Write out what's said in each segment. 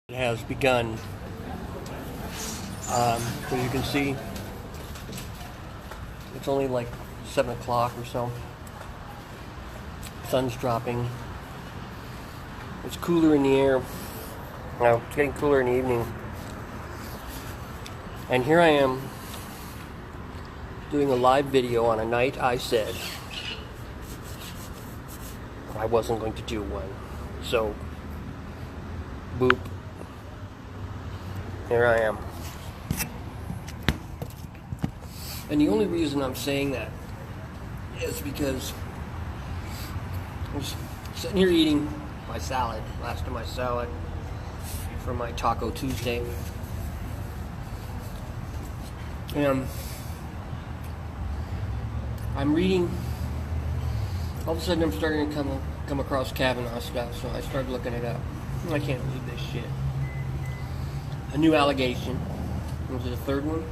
It has begun. As you can see, it's only like 7 o'clock or so. Sun's dropping. It's cooler in the air. Now, it's getting cooler in the evening. And here I am doing a live video on a night I said I wasn't going to do one. So, boop. Here I am. And the only reason I'm saying that is because I was sitting here eating my salad, last of my salad from my Taco Tuesday. And I'm reading, all of a sudden I'm starting to come across Kavanaugh stuff, so I started looking it up. I can't believe this shit. A new allegation. Was it the third one?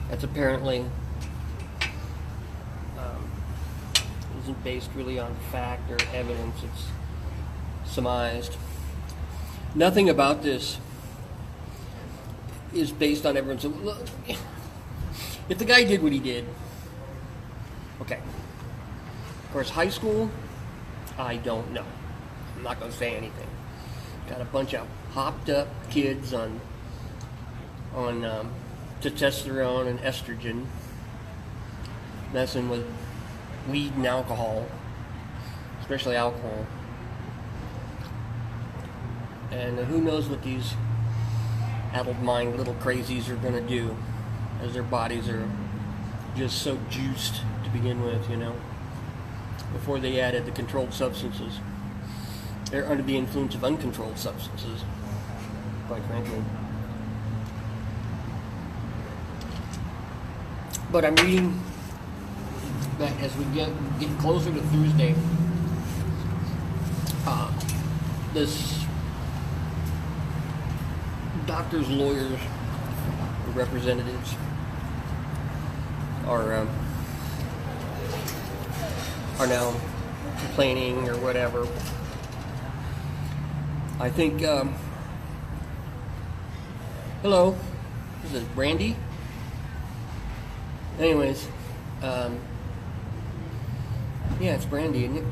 That's apparently isn't based really on fact or evidence. It's surmised. Nothing about this is based on evidence. Look, if the guy did what he did, okay. Of course, high school, I don't know. I'm not going to say anything. Got a bunch of hopped up kids on testosterone and estrogen, messing with weed and alcohol, especially alcohol. And who knows what these addled mind little crazies are going to do, as their bodies are just so juiced to begin with, you know, before they added the controlled substances. They're under the influence of uncontrolled substances, quite frankly. But I'm reading that as we get closer to Thursday, this doctors, lawyers, representatives are now complaining or whatever. I think, hello, is it Brandy? Anyways, yeah, it's Brandy, isn't it?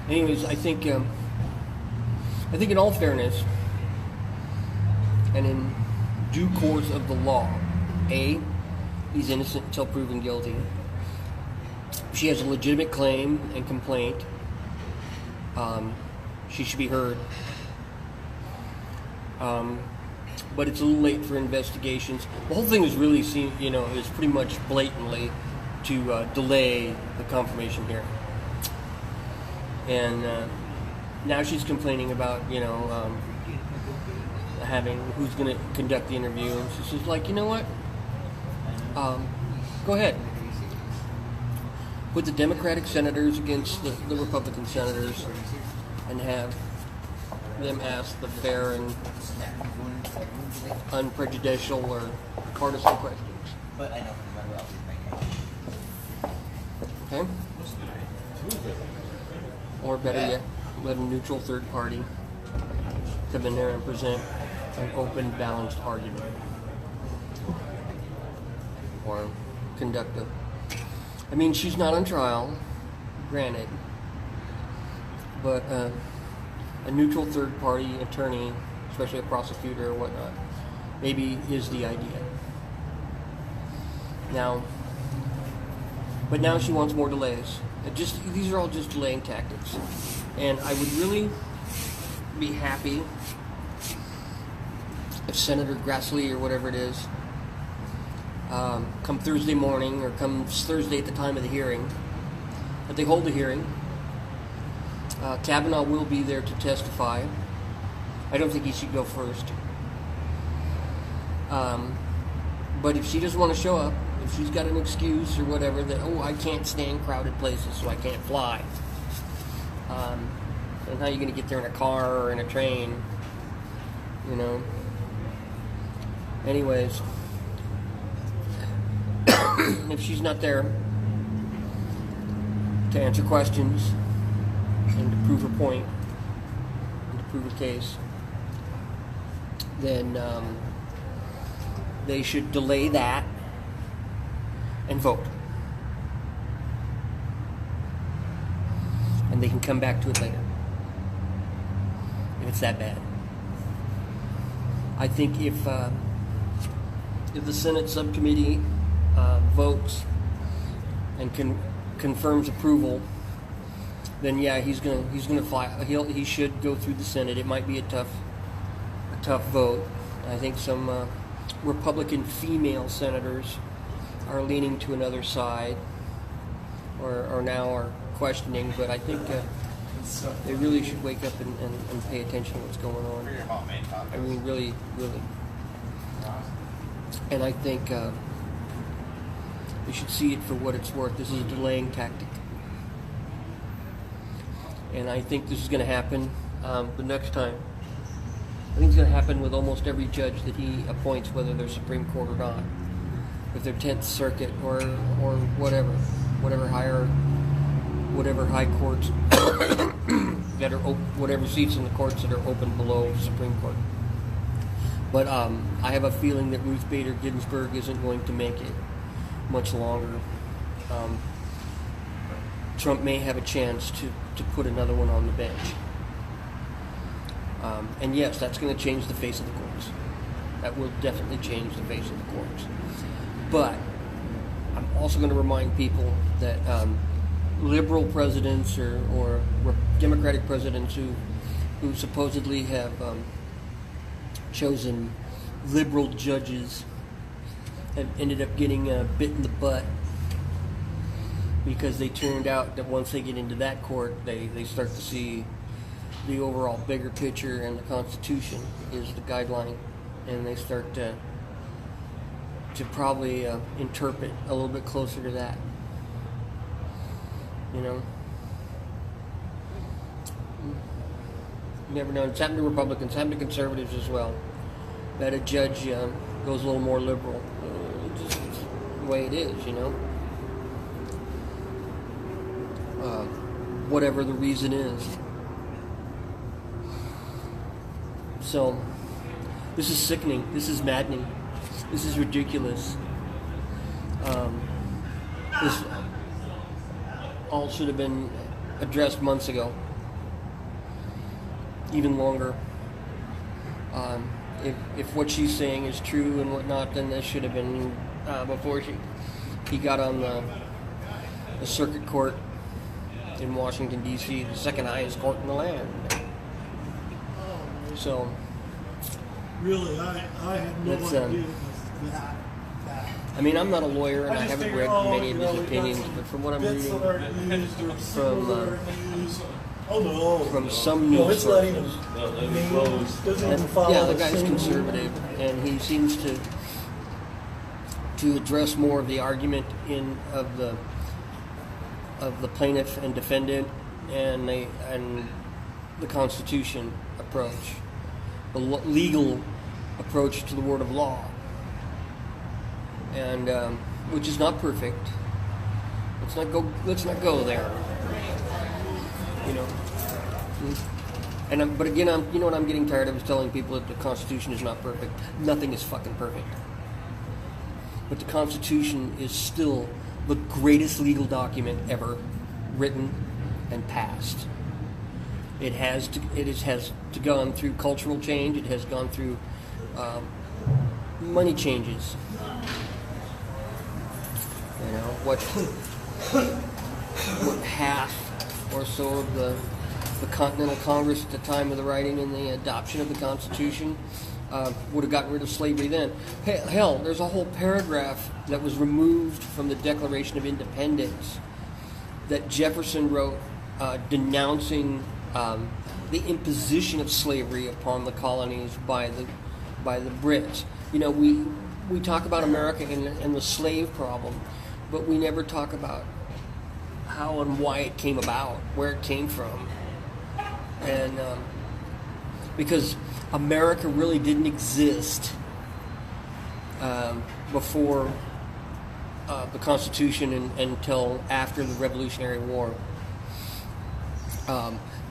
Anyways, I think in all fairness, and in due course of the law, A, he's innocent until proven guilty. She has a legitimate claim and complaint. She should be heard. But it's a little late for investigations. The whole thing is really seen, is pretty much blatantly to delay the confirmation hearing. And now she's complaining about, having who's going to conduct the interview. And she's like, you know what? Go ahead. Put the Democratic senators against the Republican senators and have them ask the fair and unprejudicial or partisan questions. Okay? Or better yet, let a neutral third party come in there and present an open, balanced argument. Or conduct she's not on trial, granted, but a neutral third party attorney, especially a prosecutor or whatnot, maybe is the idea. But now she wants more delays. These are all just delaying tactics. And I would really be happy if Senator Grassley or whatever it is, come Thursday morning or comes Thursday at the time of the hearing, that they hold the hearing. Kavanaugh will be there to testify. I don't think he should go first. But if she doesn't want to show up, if she's got an excuse or whatever that, I can't stand crowded places, so I can't fly. And how are you going to get there in a car or in a train? Anyways, if she's not there to answer questions and to point and to prove a case, then they should delay that and vote. And they can come back to it later if it's that bad. I think if the Senate subcommittee votes and confirms approval, then yeah, he's gonna fly. He should go through the Senate. It might be a tough vote. I think some Republican female senators are leaning to another side, or now are questioning. But I think they really should wake up and pay attention to what's going on. I mean, really. And I think we should see it for what it's worth. This is a delaying tactic. And I think this is going to happen the next time. I think it's going to happen with almost every judge that he appoints, whether they're Supreme Court or not. With their 10th Circuit or whatever high courts that are whatever seats in the courts that are open below Supreme Court. But I have a feeling that Ruth Bader Ginsburg isn't going to make it much longer. Trump may have a chance to put another one on the bench. And yes, that's going to change the face of the courts. That will definitely change the face of the courts. But I'm also going to remind people that liberal presidents or Democratic presidents who supposedly have chosen liberal judges have ended up getting bit in the butt, because they turned out that once they get into that court, they start to see the overall bigger picture, and the Constitution is the guideline, and they start to probably interpret a little bit closer to that. You know? You never know. It's happened to Republicans, it's happened to conservatives as well. That a judge goes a little more liberal. It's the way it is, you know? Whatever the reason is. So, this is sickening. This is maddening. This is ridiculous. This all should have been addressed months ago. Even longer. If what she's saying is true and whatnot, then this should have been before he got on the circuit court in Washington, D.C., the second highest court in the land. So, really, I had no idea that. I mean, I'm not a lawyer, and I haven't read many of his opinions, but from what I'm reading from some news sources, the guy's conservative, and he seems to address more of the argument of the plaintiff and defendant and the Constitution approach, the legal approach to the word of law, and which is not perfect. Let's not go there. You know. But again, you know what I'm getting tired of is telling people that the Constitution is not perfect. Nothing is fucking perfect. But the Constitution is still the greatest legal document ever written and passed. It has gone through cultural change. It has gone through many changes. You know, what half or so of the Continental Congress at the time of the writing and the adoption of the Constitution would have gotten rid of slavery then. Hell, there's a whole paragraph that was removed from the Declaration of Independence that Jefferson wrote denouncing the imposition of slavery upon the colonies by the Brits. You know, we talk about America and the slave problem, but we never talk about how and why it came about, where it came from. And because America really didn't exist before the Constitution until after the Revolutionary War.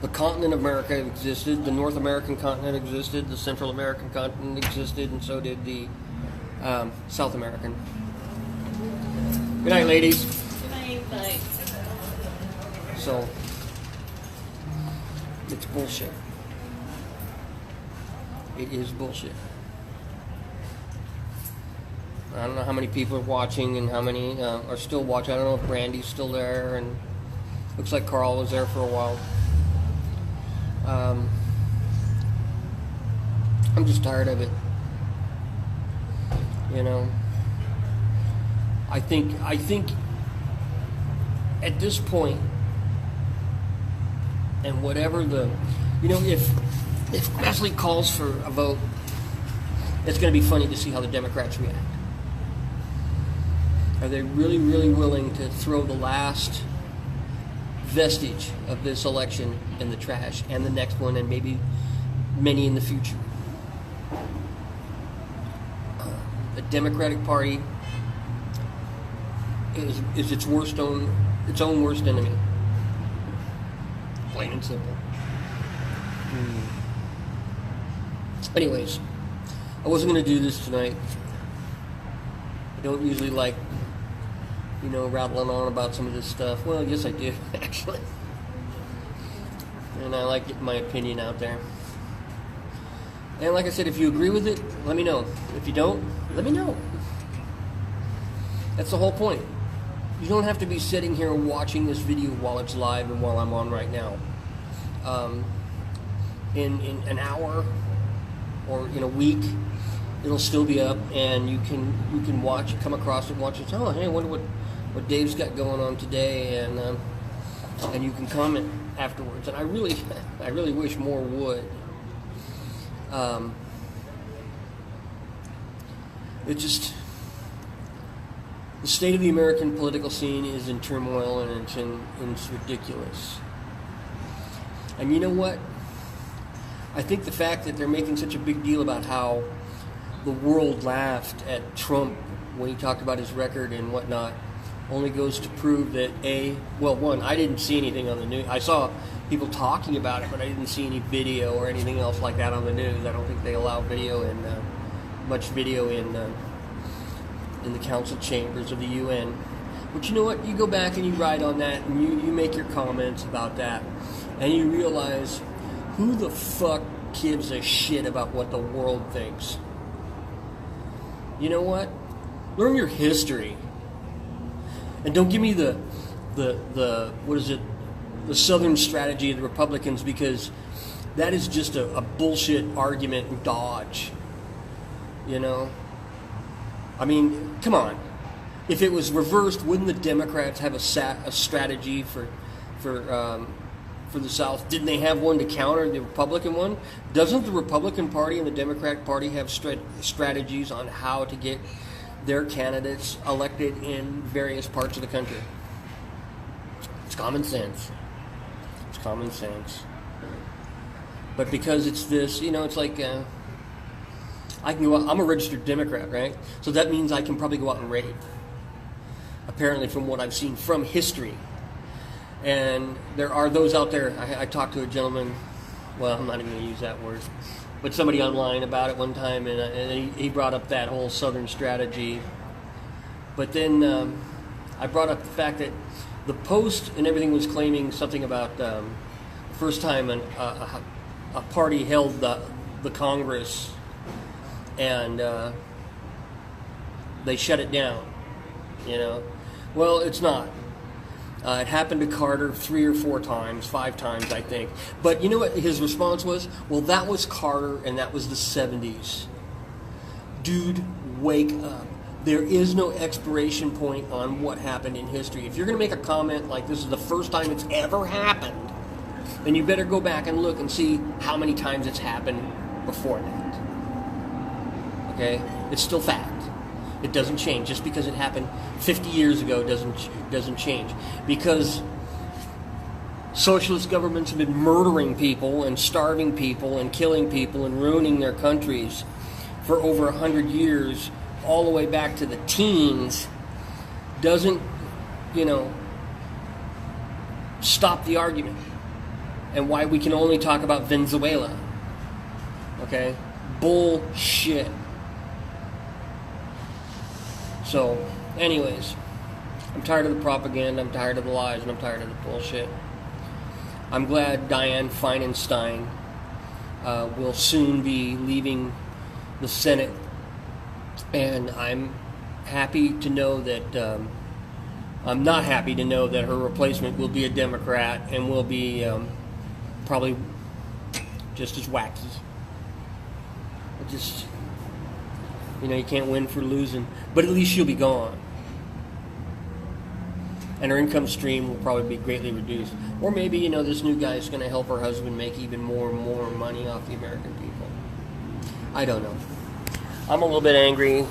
The continent of America existed, the North American continent existed, the Central American continent existed, and so did the South American. Good night, ladies. Good night. Bye. So, it's bullshit. It is bullshit. I don't know how many people are watching and how many are still watching. I don't know if Brandy's still there, and looks like Carl was there for a while. I'm just tired of it. You know, I think at this point, and whatever the, you know, if Grassley calls for a vote, it's going to be funny to see how the Democrats react. Are they really, really willing to throw the last vestige of this election in the trash, and the next one, and maybe many in the future? The Democratic Party is its own worst enemy. Plain and simple. Anyways, I wasn't going to do this tonight. I don't usually like, you know, rattling on about some of this stuff. Well, yes, I do, actually. And I like getting my opinion out there. And like I said, if you agree with it, let me know. If you don't, let me know. That's the whole point. You don't have to be sitting here watching this video while it's live and while I'm on right now. In an hour or in a week, it'll still be up, and you can watch, come across it, and watch it. Oh, hey, I wonder what Dave's got going on today, and you can comment afterwards. And I really wish more would. It just, the state of the American political scene is in turmoil, and it's ridiculous. And you know what? I think the fact that they're making such a big deal about how the world laughed at Trump when he talked about his record and whatnot only goes to prove that one, I didn't see anything on the news. I saw people talking about it, but I didn't see any video or anything else like that on the news. I don't think they allow video and much video in the council chambers of the UN. But you know what? You go back and you write on that, and you make your comments about that, and you realize, who the fuck gives a shit about what the world thinks? You know what? Learn your history. And don't give me the what is it? The Southern strategy of the Republicans, because that is just a bullshit argument and dodge. You know? I mean, come on. If it was reversed, wouldn't the Democrats have a strategy for the South? Didn't they have one to counter the Republican one? Doesn't the Republican Party and the Democratic Party have strategies on how to get their candidates elected in various parts of the country? It's common sense. It's common sense. But because it's this, you know, it's like, I can go out, I'm a registered Democrat, right? So that means I can probably go out and raid. Apparently, from what I've seen from history. And there are those out there. I talked to a gentleman, well, I'm not even going to use that word, but somebody online about it one time, and he brought up that whole Southern strategy. But then I brought up the fact that the Post and everything was claiming something about the first time a party held the Congress, and they shut it down, you know. Well, it's not. It happened to Carter 3 or 4 times, 5 times, I think. But you know what his response was? Well, that was Carter, and that was the 70s. Dude, wake up. There is no expiration point on what happened in history. If you're going to make a comment like this is the first time it's ever happened, then you better go back and look and see how many times it's happened before that. Okay? It's still fact. It doesn't change. Just because it happened 50 years ago doesn't change. Because socialist governments have been murdering people and starving people and killing people and ruining their countries for over 100 years, all the way back to the teens, doesn't, you know, stop the argument. and why we can only talk about Venezuela. Okay? Bullshit. So, anyways, I'm tired of the propaganda, I'm tired of the lies, and I'm tired of the bullshit. I'm glad Dianne Feinstein will soon be leaving the Senate, and I'm happy to know that I'm not happy to know that her replacement will be a Democrat and will be probably just as wacky. It just, you can't win for losing, but at least she'll be gone. And her income stream will probably be greatly reduced. Or maybe, this new guy is going to help her husband make even more and more money off the American people. I don't know. I'm a little bit angry,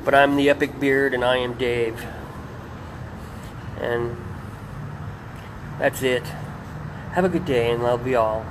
but I'm the Epic Beard and I am Dave. And that's it. Have a good day and love you all.